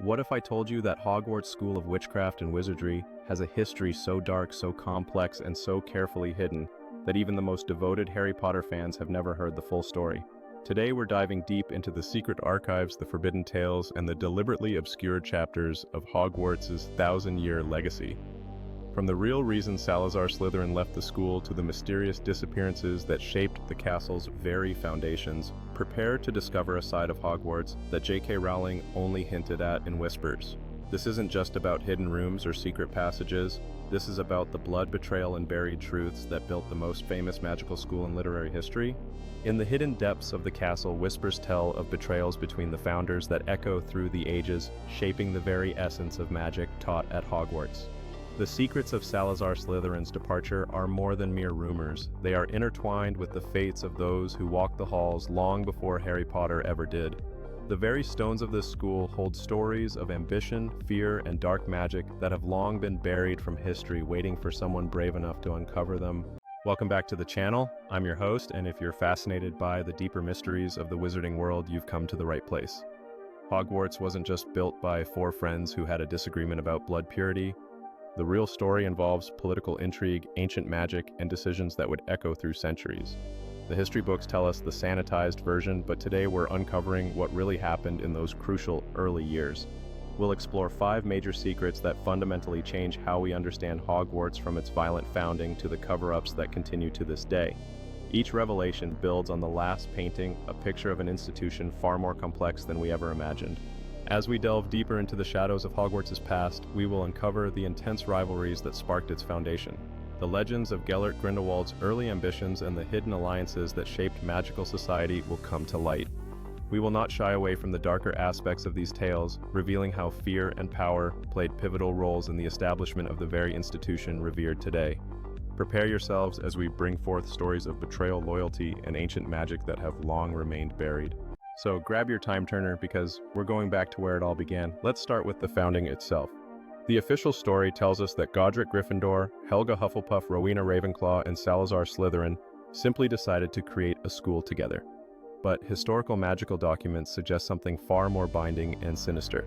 What if I told you that Hogwarts School of Witchcraft and Wizardry has a history so dark, so complex, and so carefully hidden that even the most devoted Harry Potter fans have never heard the full story? Today we're diving deep into the secret archives, the forbidden tales, and the deliberately obscure chapters of Hogwarts' thousand-year legacy. From the real reason Salazar Slytherin left the school to the mysterious disappearances that shaped the castle's very foundations, prepare to discover a side of Hogwarts that J.K. Rowling only hinted at in whispers. This isn't just about hidden rooms or secret passages. This is about the blood, betrayal, and buried truths that built the most famous magical school in literary history. In the hidden depths of the castle, whispers tell of betrayals between the founders that echo through the ages, shaping the very essence of magic taught at Hogwarts. The secrets of Salazar Slytherin's departure are more than mere rumors. They are intertwined with the fates of those who walked the halls long before Harry Potter ever did. The very stones of this school hold stories of ambition, fear, and dark magic that have long been buried from history, waiting for someone brave enough to uncover them. Welcome back to the channel. I'm your host, and if you're fascinated by the deeper mysteries of the wizarding world, you've come to the right place. Hogwarts wasn't just built by four friends who had a disagreement about blood purity. The real story involves political intrigue, ancient magic, and decisions that would echo through centuries. The history books tell us the sanitized version, but today we're uncovering what really happened in those crucial early years. We'll explore 5 major secrets that fundamentally change how we understand Hogwarts, from its violent founding to the cover-ups that continue to this day. Each revelation builds on the last, painting a picture of an institution far more complex than we ever imagined. As we delve deeper into the shadows of Hogwarts' past, we will uncover the intense rivalries that sparked its foundation, the legends of Gellert Grindelwald's early ambitions, and the hidden alliances that shaped magical society will come to light. We will not shy away from the darker aspects of these tales, revealing how fear and power played pivotal roles in the establishment of the very institution revered today. Prepare yourselves as we bring forth stories of betrayal, loyalty, and ancient magic that have long remained buried. So grab your time turner, because we're going back to where it all began. Let's start with the founding itself. The official story tells us that Godric Gryffindor, Helga Hufflepuff, Rowena Ravenclaw, and Salazar Slytherin simply decided to create a school together. But historical magical documents suggest something far more binding and sinister.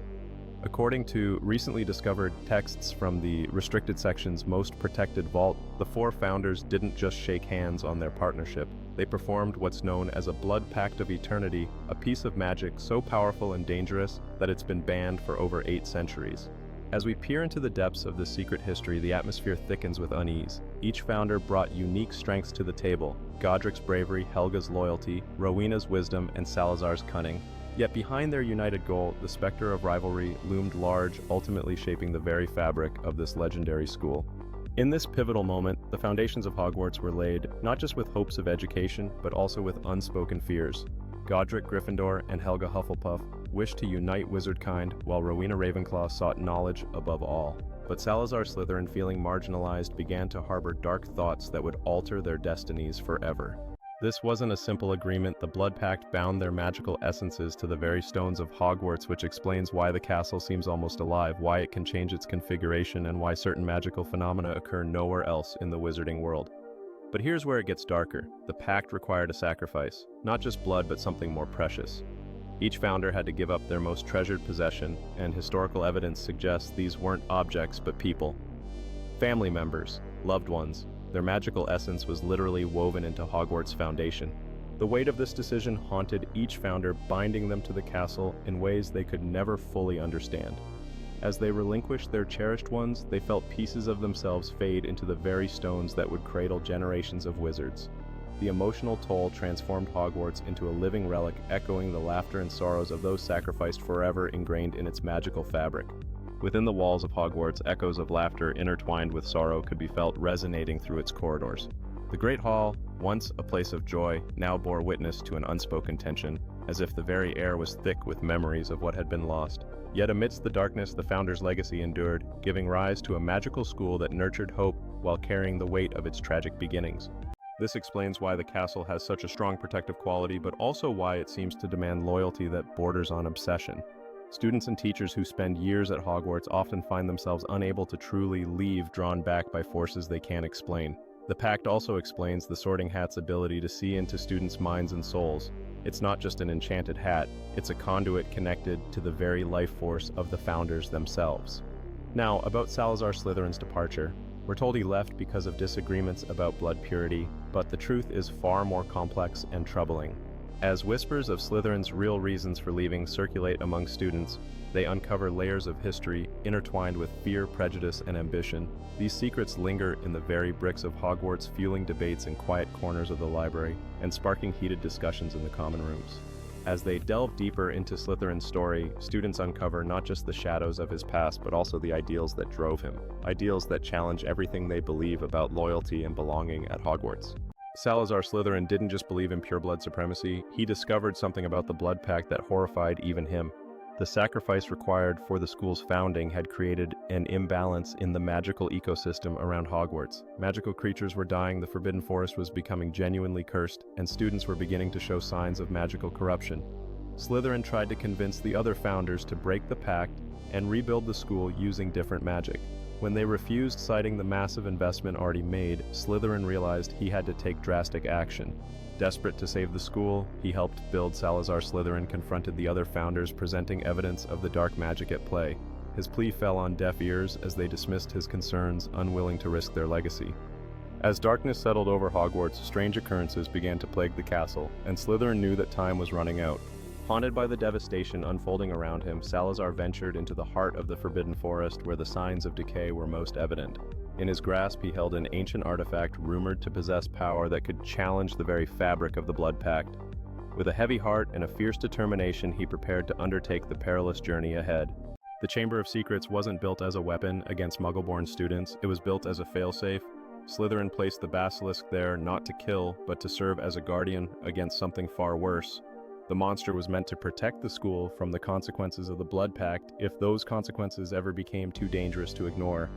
According to recently discovered texts from the restricted section's most protected vault, the 4 founders didn't just shake hands on their partnership. They performed what's known as a Blood Pact of Eternity, a piece of magic so powerful and dangerous that it's been banned for over 8 centuries. As we peer into the depths of this secret history, the atmosphere thickens with unease. Each founder brought unique strengths to the table: Godric's bravery, Helga's loyalty, Rowena's wisdom, and Salazar's cunning. Yet behind their united goal, the specter of rivalry loomed large, ultimately shaping the very fabric of this legendary school. In this pivotal moment, the foundations of Hogwarts were laid not just with hopes of education, but also with unspoken fears. Godric Gryffindor and Helga Hufflepuff wished to unite wizardkind, while Rowena Ravenclaw sought knowledge above all. But Salazar Slytherin, feeling marginalized, began to harbor dark thoughts that would alter their destinies forever. This wasn't a simple agreement. The Blood Pact bound their magical essences to the very stones of Hogwarts, which explains why the castle seems almost alive, why it can change its configuration, and why certain magical phenomena occur nowhere else in the wizarding world. But here's where it gets darker. The pact required a sacrifice, not just blood, but something more precious. Each founder had to give up their most treasured possession, and historical evidence suggests these weren't objects but people. Family members, loved ones. Their magical essence was literally woven into Hogwarts' foundation. The weight of this decision haunted each founder, binding them to the castle in ways they could never fully understand. As they relinquished their cherished ones, they felt pieces of themselves fade into the very stones that would cradle generations of wizards. The emotional toll transformed Hogwarts into a living relic, echoing the laughter and sorrows of those sacrificed, forever ingrained in its magical fabric. Within the walls of Hogwarts, echoes of laughter intertwined with sorrow could be felt resonating through its corridors. The Great Hall, once a place of joy, now bore witness to an unspoken tension, as if the very air was thick with memories of what had been lost. Yet amidst the darkness, the founders' legacy endured, giving rise to a magical school that nurtured hope while carrying the weight of its tragic beginnings. This explains why the castle has such a strong protective quality, but also why it seems to demand loyalty that borders on obsession. Students and teachers who spend years at Hogwarts often find themselves unable to truly leave, drawn back by forces they can't explain. The pact also explains the Sorting Hat's ability to see into students' minds and souls. It's not just an enchanted hat, it's a conduit connected to the very life force of the founders themselves. Now, about Salazar Slytherin's departure. We're told he left because of disagreements about blood purity, but the truth is far more complex and troubling. As whispers of Slytherin's real reasons for leaving circulate among students, they uncover layers of history intertwined with fear, prejudice, and ambition. These secrets linger in the very bricks of Hogwarts, fueling debates in quiet corners of the library and sparking heated discussions in the common rooms. As they delve deeper into Slytherin's story, students uncover not just the shadows of his past, but also the ideals that drove him. Ideals that challenge everything they believe about loyalty and belonging at Hogwarts. Salazar Slytherin didn't just believe in pureblood supremacy, he discovered something about the Blood Pact that horrified even him. The sacrifice required for the school's founding had created an imbalance in the magical ecosystem around Hogwarts. Magical creatures were dying, the Forbidden Forest was becoming genuinely cursed, and students were beginning to show signs of magical corruption. Slytherin tried to convince the other founders to break the pact and rebuild the school using different magic. When they refused, citing the massive investment already made, Slytherin realized he had to take drastic action. Desperate to save the school, he helped build Salazar Slytherin, confronted the other founders, presenting evidence of the dark magic at play. His plea fell on deaf ears as they dismissed his concerns, unwilling to risk their legacy. As darkness settled over Hogwarts, strange occurrences began to plague the castle, and Slytherin knew that time was running out. Haunted by the devastation unfolding around him, Salazar ventured into the heart of the Forbidden Forest, where the signs of decay were most evident. In his grasp, he held an ancient artifact rumored to possess power that could challenge the very fabric of the Blood Pact. With a heavy heart and a fierce determination, he prepared to undertake the perilous journey ahead. The Chamber of Secrets wasn't built as a weapon against Muggle-born students, it was built as a failsafe. Slytherin placed the basilisk there not to kill, but to serve as a guardian against something far worse. The monster was meant to protect the school from the consequences of the Blood Pact if those consequences ever became too dangerous to ignore.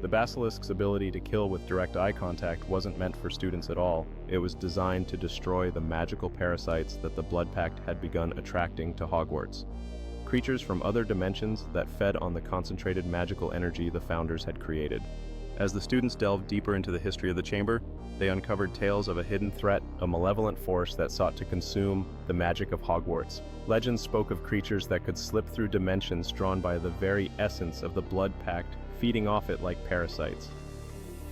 The basilisk's ability to kill with direct eye contact wasn't meant for students at all. It was designed to destroy the magical parasites that the Blood Pact had begun attracting to Hogwarts. Creatures from other dimensions that fed on the concentrated magical energy the founders had created. As the students delved deeper into the history of the chamber, they uncovered tales of a hidden threat, a malevolent force that sought to consume the magic of Hogwarts. Legends spoke of creatures that could slip through dimensions drawn by the very essence of the Blood Pact, feeding off it like parasites.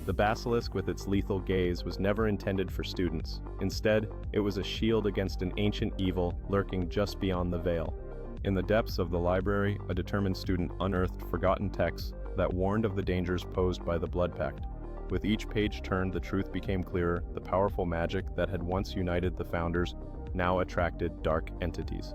The basilisk with its lethal gaze was never intended for students. Instead, it was a shield against an ancient evil lurking just beyond the veil. In the depths of the library, a determined student unearthed forgotten texts that warned of the dangers posed by the Blood Pact. With each page turned, the truth became clearer. The powerful magic that had once united the founders now attracted dark entities.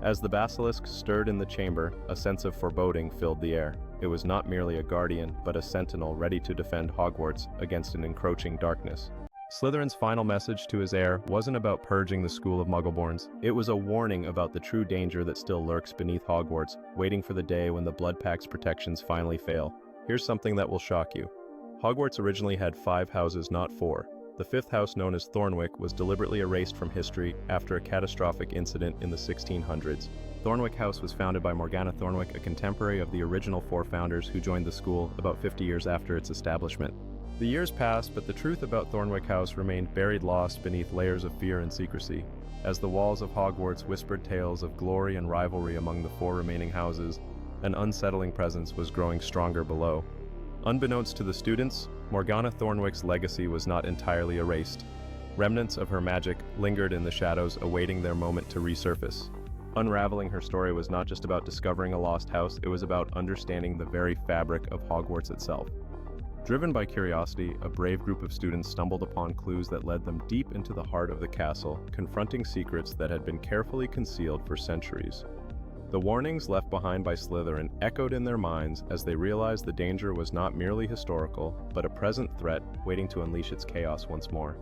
As the basilisk stirred in the chamber, a sense of foreboding filled the air. It was not merely a guardian, but a sentinel ready to defend Hogwarts against an encroaching darkness. Slytherin's final message to his heir wasn't about purging the school of Muggleborns. It was a warning about the true danger that still lurks beneath Hogwarts, waiting for the day when the Blood Pact's protections finally fail. Here's something that will shock you. Hogwarts originally had 5 houses, not 4. The 5th house, known as Thornwick, was deliberately erased from history after a catastrophic incident in the 1600s. Thornwick House was founded by Morgana Thornwick, a contemporary of the original 4 founders who joined the school about 50 years after its establishment. The years passed, but the truth about Thornwick House remained buried lost beneath layers of fear and secrecy. As the walls of Hogwarts whispered tales of glory and rivalry among the 4 remaining houses, an unsettling presence was growing stronger below. Unbeknownst to the students, Morgana Thornwick's legacy was not entirely erased. Remnants of her magic lingered in the shadows, awaiting their moment to resurface. Unraveling her story was not just about discovering a lost house, it was about understanding the very fabric of Hogwarts itself. Driven by curiosity, a brave group of students stumbled upon clues that led them deep into the heart of the castle, confronting secrets that had been carefully concealed for centuries. The warnings left behind by Slytherin echoed in their minds as they realized the danger was not merely historical, but a present threat waiting to unleash its chaos once more.